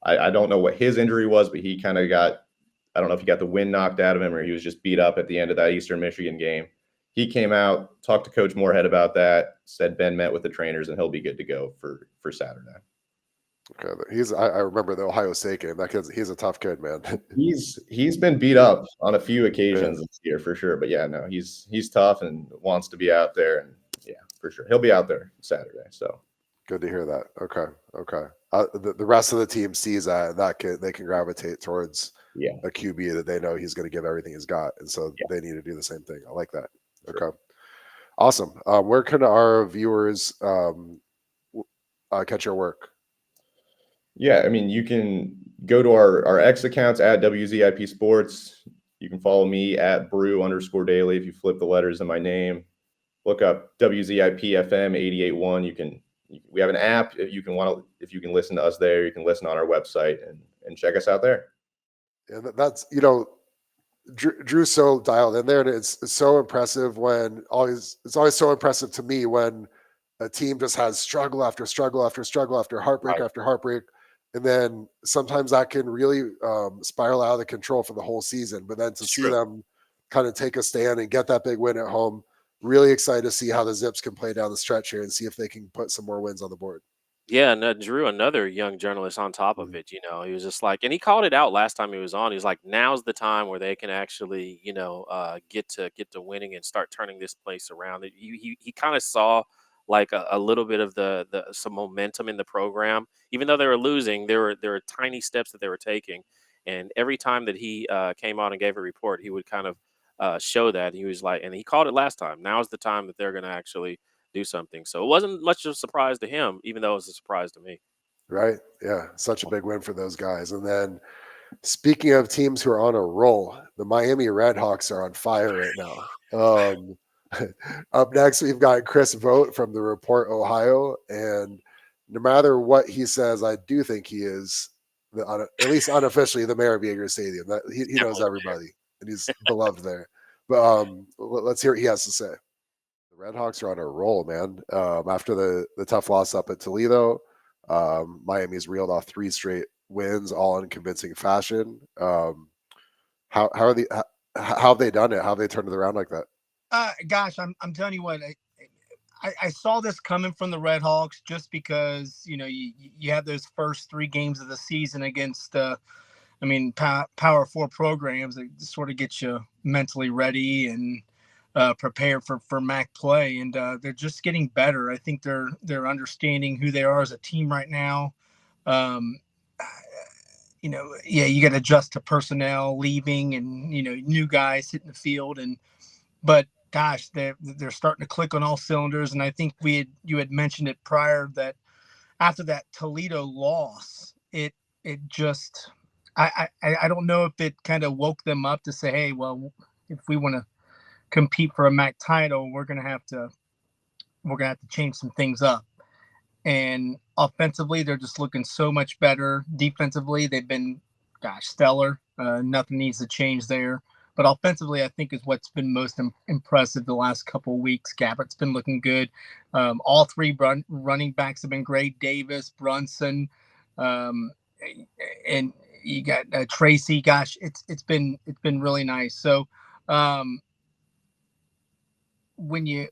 I don't know what his injury was, but he kind of I don't know if he got the wind knocked out of him or he was just beat up at the end of that Eastern Michigan game. He came out, talked to Coach Moorhead about that, said Ben met with the trainers and he'll be good to go for Saturday. Okay, I remember the Ohio State game. That kid's he's a tough kid, man. He's been beat up on a few occasions this year for sure, but yeah, no, he's tough and wants to be out there, and yeah, for sure he'll be out there Saturday. So good to hear that. Okay. The rest of the team sees that kid, they can gravitate towards a QB that they know he's going to give everything he's got, and so they need to do the same thing. I like that. Sure. Okay, awesome. Where can our viewers catch your work? Yeah, I mean, you can go to our X accounts at WZIP Sports. You can follow me at brew_daily. If you flip the letters in my name, look up WZIP FM 88.1. We have an app. If you can listen to us there, you can listen on our website and check us out there. And that's Drew's so dialed in there, and it's so impressive it's always so impressive to me when a team just has struggle after struggle after struggle after heartbreak after heartbreak. And then sometimes that can really spiral out of control for the whole season. But then to see them kind of take a stand and get that big win at home, really excited to see how the Zips can play down the stretch here and see if they can put some more wins on the board. Yeah, and Drew, another young journalist on top of it, he was just like, and he called it out last time he was on. He was like, now's the time where they can actually, get to winning and start turning this place around. He kind of saw like a little bit of some momentum in the program, even though they were losing. There were tiny steps that they were taking, and every time that he came out and gave a report, he would kind of show that. He was like, and he called it last time. Now's the time that they're going to actually do something. So it wasn't much of a surprise to him, even though it was a surprise to me. Right? Yeah, such a big win for those guys. And then speaking of teams who are on a roll, the Miami Redhawks are on fire right now. Up next, we've got Chris Vogt from the Report Ohio, and no matter what he says, I do think he is, at least unofficially, the mayor of Yager Stadium. That he knows everybody, and he's beloved there. But let's hear what he has to say. The Redhawks are on a roll, man. After the tough loss up at Toledo, Miami's reeled off 3 straight wins, all in convincing fashion. How have they done it? How have they turned it around like that? Gosh, I'm telling you what, I saw this coming from the Red Hawks just because, you have those first 3 games of the season against, Power 4 programs that sort of get you mentally ready and prepared for MAC play. And they're just getting better. I think they're understanding who they are as a team right now. You got to adjust to personnel leaving and, new guys hitting the field. But gosh, they're starting to click on all cylinders. And I think you had mentioned it prior that after that Toledo loss, it just, I don't know if it kind of woke them up to say, hey, well, if we want to compete for a MAC title, we're going to have to change some things up. And offensively, they're just looking so much better. Defensively, they've been, stellar. Nothing needs to change there. But offensively, I think is what's been most impressive the last couple of weeks. Gabbert's been looking good. All 3 running backs have been great. Davis, Brunson, and you got Tracy. Gosh, it's been really nice. So when you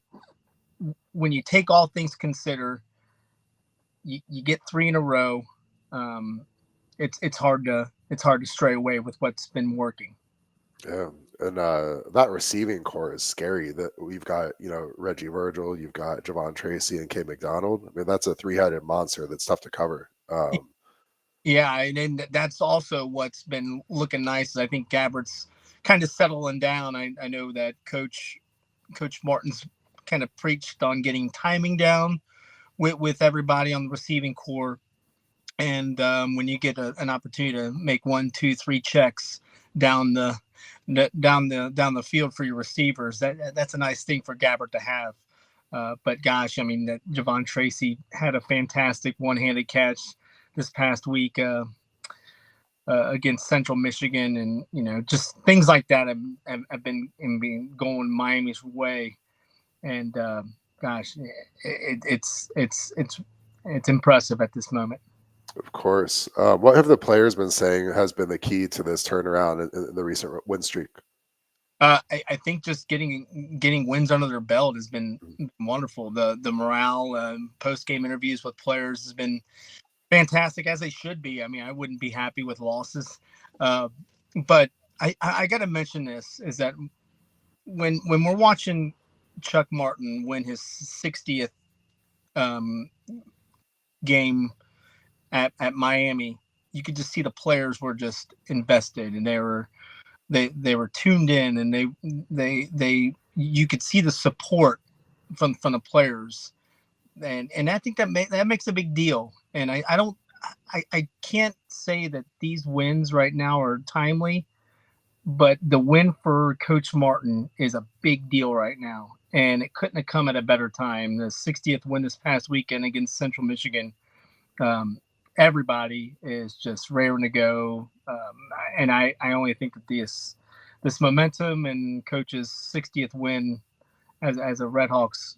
take all things considered, you get 3 in a row. It's hard to stray away with what's been working. Yeah, and that receiving core is scary. That we've got, Reggie Virgil, you've got Javon Tracy, and K McDonald. I mean, that's a 3-headed monster that's tough to cover. Yeah, and that's also what's been looking nice. I think Gabbert's kind of settling down. I know that Coach Martin's kind of preached on getting timing down with everybody on the receiving core. And when you get an opportunity to make 1, 2, 3 checks down the field for your receivers, that's a nice thing for Gabbert to have. But gosh, that Javon Tracy had a fantastic one-handed catch this past week against Central Michigan, and just things like that have been going Miami's way. And gosh, it's impressive at this moment. Of course. What have the players been saying has been the key to this turnaround in the recent win streak? I think just getting wins under their belt has been wonderful. The morale, post-game interviews with players has been fantastic, as they should be. I wouldn't be happy with losses. But I got to mention this, is that when we're watching Chuck Martin win his 60th game at Miami, you could just see the players were just invested, and they were tuned in, and they you could see the support from the players, and I think that makes a big deal. And I can't say that these wins right now are timely, but the win for Coach Martin is a big deal right now, and it couldn't have come at a better time. The 60th win this past weekend against Central Michigan. Everybody is just raring to go, and I only think that this momentum and Coach's 60th win as a Redhawks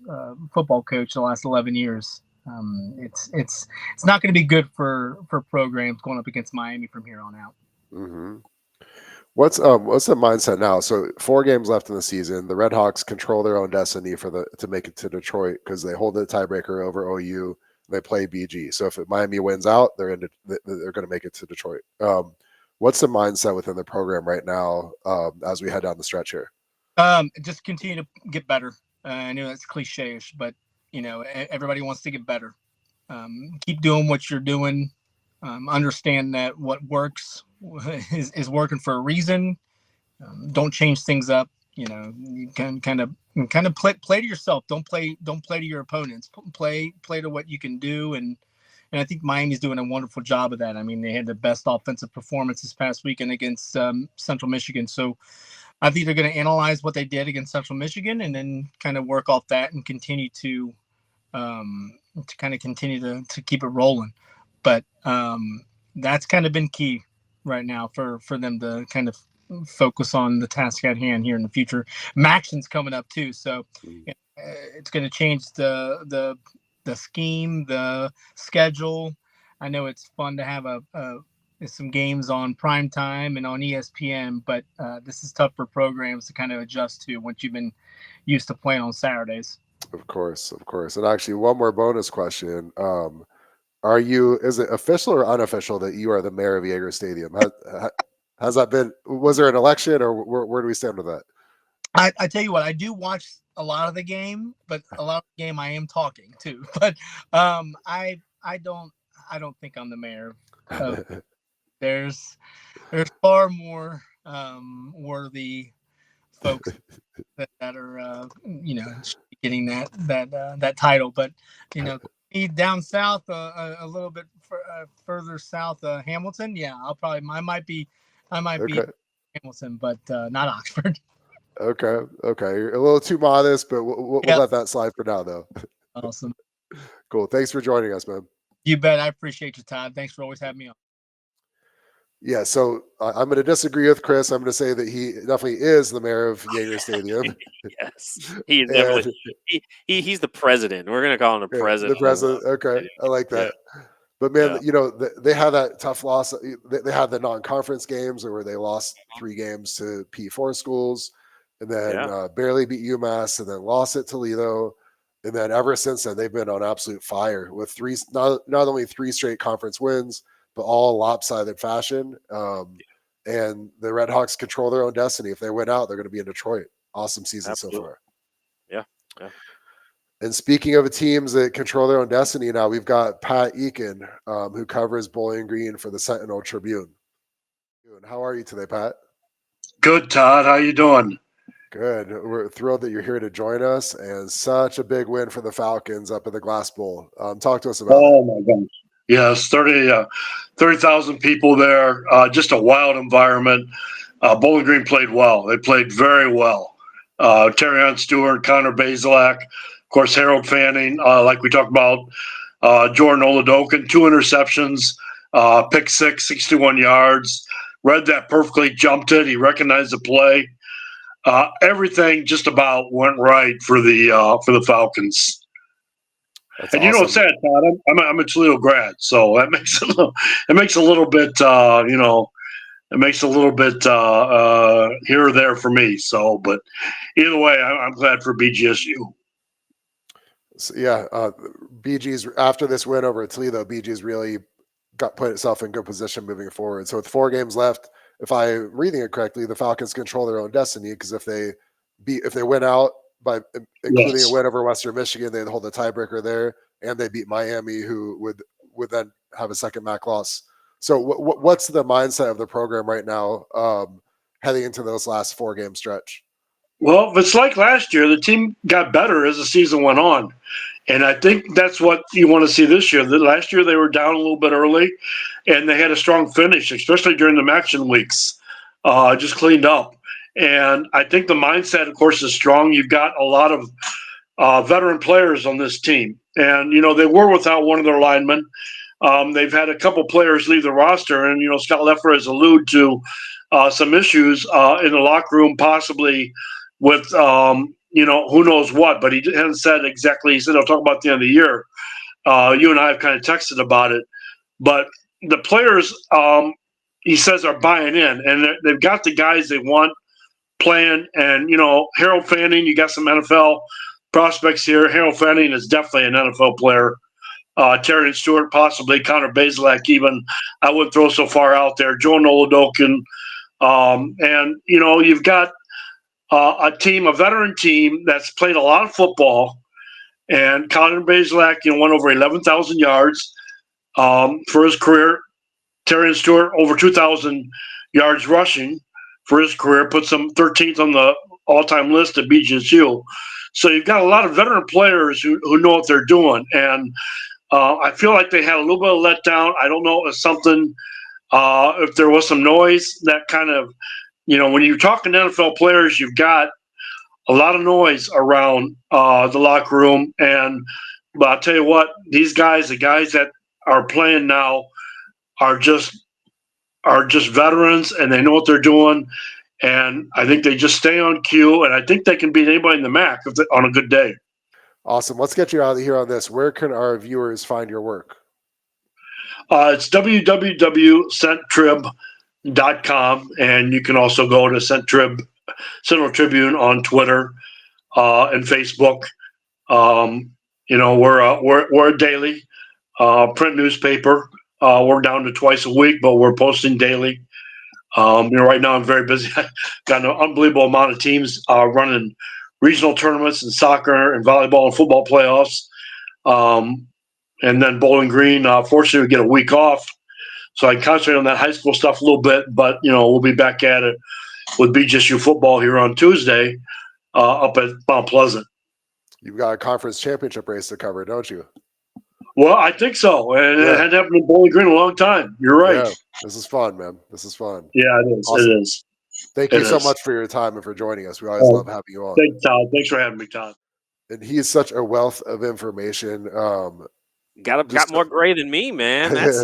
football coach the last 11 years, it's not going to be good for programs going up against Miami from here on out. Mm-hmm. What's the mindset now? So 4 games left in the season. The Redhawks control their own destiny to make it to Detroit because they hold the tiebreaker over OU. They play BG. So if Miami wins out, they're going to make it to Detroit. What's the mindset within the program right now as we head down the stretch here? Just continue to get better. I know that's cliche-ish, but everybody wants to get better. Keep doing what you're doing. Understand that what works is working for a reason. Don't change things up. You can kind of and kind of play to yourself. Don't play to your opponents. Play to what you can do, and I think Miami's doing a wonderful job of that. I mean, they had the best offensive performance this past weekend against Central Michigan. So I think they're going to analyze what they did against Central Michigan and then kind of work off that and continue to keep it rolling. But that's kind of been key right now for them to kind of focus on the task at hand here in the future. Maction's coming up too, so it's going to change the scheme, the schedule. I know it's fun to have some games on prime time and on ESPN, but this is tough for programs to kind of adjust to once you've been used to playing on Saturdays. Of course. And actually, one more bonus question. Is it official or unofficial that you are the mayor of Yager Stadium? Has that been, was there an election, or where do we stand with that? I tell you what, I do watch a lot of the game, but a lot of the game I am talking too. But I don't think I'm the mayor. There's far more worthy folks that are getting that title. But down south, a little bit further south, Hamilton. Yeah, I might be Hamilton, but not Oxford. Okay. You're a little too modest, but we'll let that slide for now, though. Awesome. Cool. Thanks for joining us, man. You bet. I appreciate you, Todd. Thanks for always having me on. Yeah, so I'm going to disagree with Chris. I'm going to say that he definitely is the mayor of Yager Stadium. Yes, he is definitely. He's the president. We're going to call him the president. The president. Okay, I like that. Yeah. But man, they had that tough loss. They had the non-conference games where they lost 3 games to P4 schools, and then barely beat UMass, and then lost at Toledo, and then ever since then they've been on absolute fire with not only 3 straight conference wins, but all lopsided fashion. And the Red Hawks control their own destiny. If they win out, they're going to be in Detroit. Awesome season so far. Yeah. And speaking of teams that control their own destiny, now we've got Pat Eakin, who covers Bowling Green for the Sentinel Tribune. How are you today, Pat? Good, Todd. How you doing? Good. We're thrilled that you're here to join us, and such a big win for the Falcons up at the Glass Bowl. Talk to us about it. Oh, my gosh. Yes, 30,000 people there. Just a wild environment. Bowling Green played well. They played very well. Terrion Stewart, Connor Bazelak, of course, Harold Fanning, like we talked about, Jordan Oladokin, 2 interceptions, pick 6, 61 yards. Read that perfectly, jumped it. He recognized the play. Everything just about went right for the Falcons. That's and awesome. What's sad, Todd? I'm a Toledo grad, so that makes it makes a little bit it makes a little bit here or there for me. So, but either way, I'm glad for BGSU. So, BG's after this win over Toledo, BG's really put itself in good position moving forward. So with 4 games left, if I'm reading it correctly, the Falcons control their own destiny, because if they win out by including a win over Western Michigan, they'd hold the tiebreaker there, and they beat Miami, who would then have a second MAC loss. So what's the mindset of the program right now, heading into those last 4-game stretch? Well, it's like last year. The team got better as the season went on, and I think that's what you want to see this year. Last year they were down a little bit early, and they had a strong finish, especially during the action weeks. Just cleaned up. And I think the mindset, of course, is strong. You've got a lot of veteran players on this team. And, they were without one of their linemen. They've had a couple players leave the roster. And, Scott Leffler has alluded to some issues in the locker room, possibly with, who knows what. But he hasn't said exactly. He said he'll talk about the end of the year. You and I have kind of texted about it. But the players, he says, are buying in. And they've got the guys they want playing, and Harold Fanning, you got some NFL prospects here. Harold Fanning is definitely an NFL player. Terrion Stewart, possibly. Connor Bazelak, even. I wouldn't throw so far out there. Jordan Oladokin. And you've got a veteran team that's played a lot of football. And Connor Bazelak, went over 11,000 yards for his career. Terrion Stewart, over 2,000 yards rushing for his career, puts him 13th on the all-time list at BGSU. So you've got a lot of veteran players who know what they're doing. And I feel like they had a little bit of letdown. I don't know if something, if there was some noise that kind of, when you're talking to NFL players, you've got a lot of noise around the locker room. But I'll tell you what, these guys, the guys that are playing now, are just veterans, and they know what they're doing. And I think they just stay on cue, and I think they can beat anybody in the MAC on a good day. Awesome. Let's get you out of here on this. Where can our viewers find your work? It's www.centrib.com, and you can also go to Central Tribune on Twitter and Facebook. We're a daily print newspaper. We're down to twice a week, but we're posting daily. Right now I'm very busy. I got an unbelievable amount of teams running regional tournaments in soccer and volleyball and football playoffs. And then Bowling Green, fortunately, we get a week off, so I can concentrate on that high school stuff a little bit. But we'll be back at it with BGSU football here on Tuesday up at Mount Pleasant. You've got a conference championship race to cover, don't you? Well, I think so, and it hadn't happened in Bowling Green in a long time. You're right. Yeah, this is fun, man. This is fun. Yeah, it is. Awesome. It is. Thank you so much for your time and for joining us. We always love having you on. Thanks, Todd. Thanks for having me, Todd. And he's such a wealth of information. Got more gray than me, man. That's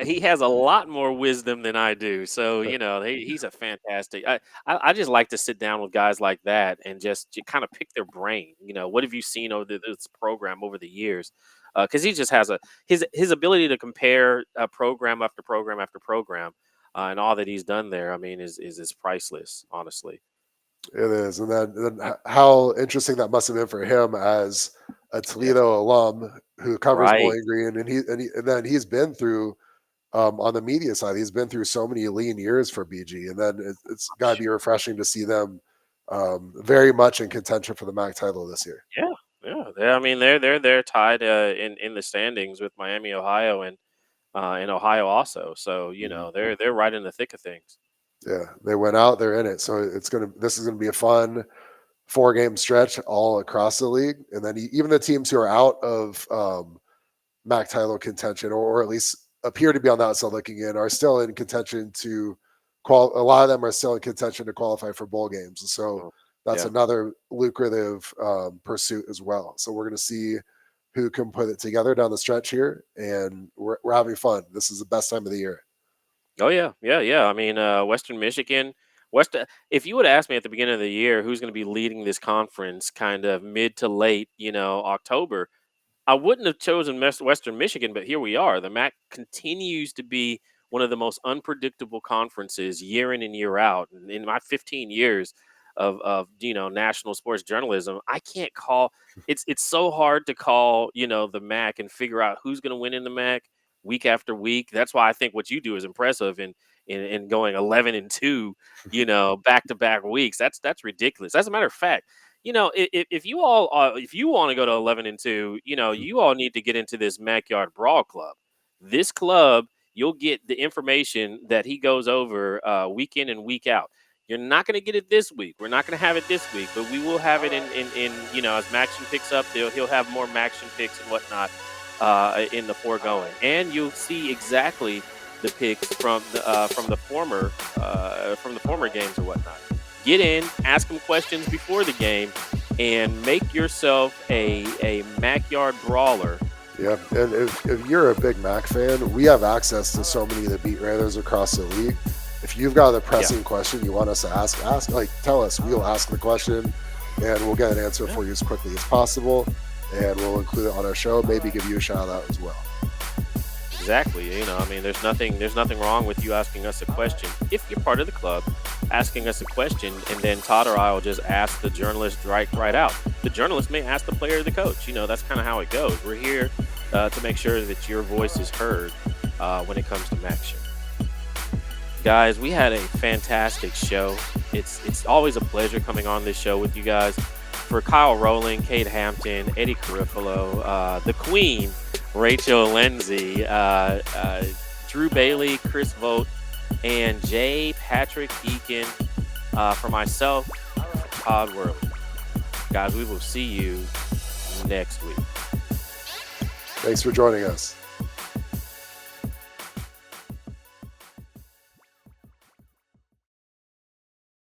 he has a lot more wisdom than I do. So he's a fantastic. I just like to sit down with guys like that and just kind of pick their brain. What have you seen over this program over the years? Because he just has his ability to compare program after program after program, and all that he's done there. I mean, is priceless, honestly. It is, and then how interesting that must have been for him as a Toledo alum who covers Bowling Green, and then he's been through on the media side. He's been through so many lean years for BG, and then it's got to be refreshing to see them very much in contention for the MAC title this year. Yeah. I mean, they're tied in the standings with Miami, Ohio, and Ohio also. So they're right in the thick of things. Yeah, they went out, they're in it. So this is gonna be a fun 4-game stretch all across the league, and then even the teams who are out of MAC title contention, or at least appear to be on the outside looking in, are still in contention to a lot of them are still in contention to qualify for bowl games. So that's another lucrative pursuit as well. So we're going to see who can put it together down the stretch here, and we're having fun. This is the best time of the year. Oh yeah. I mean, Western Michigan. If you would ask me at the beginning of the year who's going to be leading this conference, kind of mid to late, October, I wouldn't have chosen Western Michigan, but here we are. The MAC continues to be one of the most unpredictable conferences year in and year out. And in my 15 years of national sports journalism, I can't call. It's so hard to call the MAC and figure out who's going to win in the MAC week after week. That's why I think what you do is impressive in going 11-2, back-to-back weeks. That's ridiculous. As a matter of fact, if you all if you want to go to 11-2, you all need to get into this Backyard Brawl Club. This club, you'll get the information that he goes over week in and week out. You're not going to get it this week. We're not going to have it this week, but we will have it in as Maction picks up. He'll have more Maction picks and whatnot in the foregoing, and you'll see exactly the picks from the former games or whatnot. Get in, ask them questions before the game, and make yourself a Backyard Brawler. Yeah, and if you're a big MAC fan, we have access to so many of the beat writers across the league. If you've got a pressing question you want us to ask, tell us. We'll ask the question, and we'll get an answer for you as quickly as possible, and we'll include it on our show. Maybe give you a shout out as well. Exactly. There's nothing wrong with you asking us a question. If you're part of the club, asking us a question, and then Todd or I will just ask the journalist right out. The journalist may ask the player or the coach. That's kind of how it goes. We're here to make sure that your voice is heard when it comes to Maction. Guys, we had a fantastic show. It's always a pleasure coming on this show with you guys. For Kyle Rowling, Kate Hampton, Eddie Carifalo, the Queen, Rachel Lindsay, Drew Bailey, Chris Vogt, and J. Patrick Eakin. For myself, Todd Worley. Guys, we will see you next week. Thanks for joining us.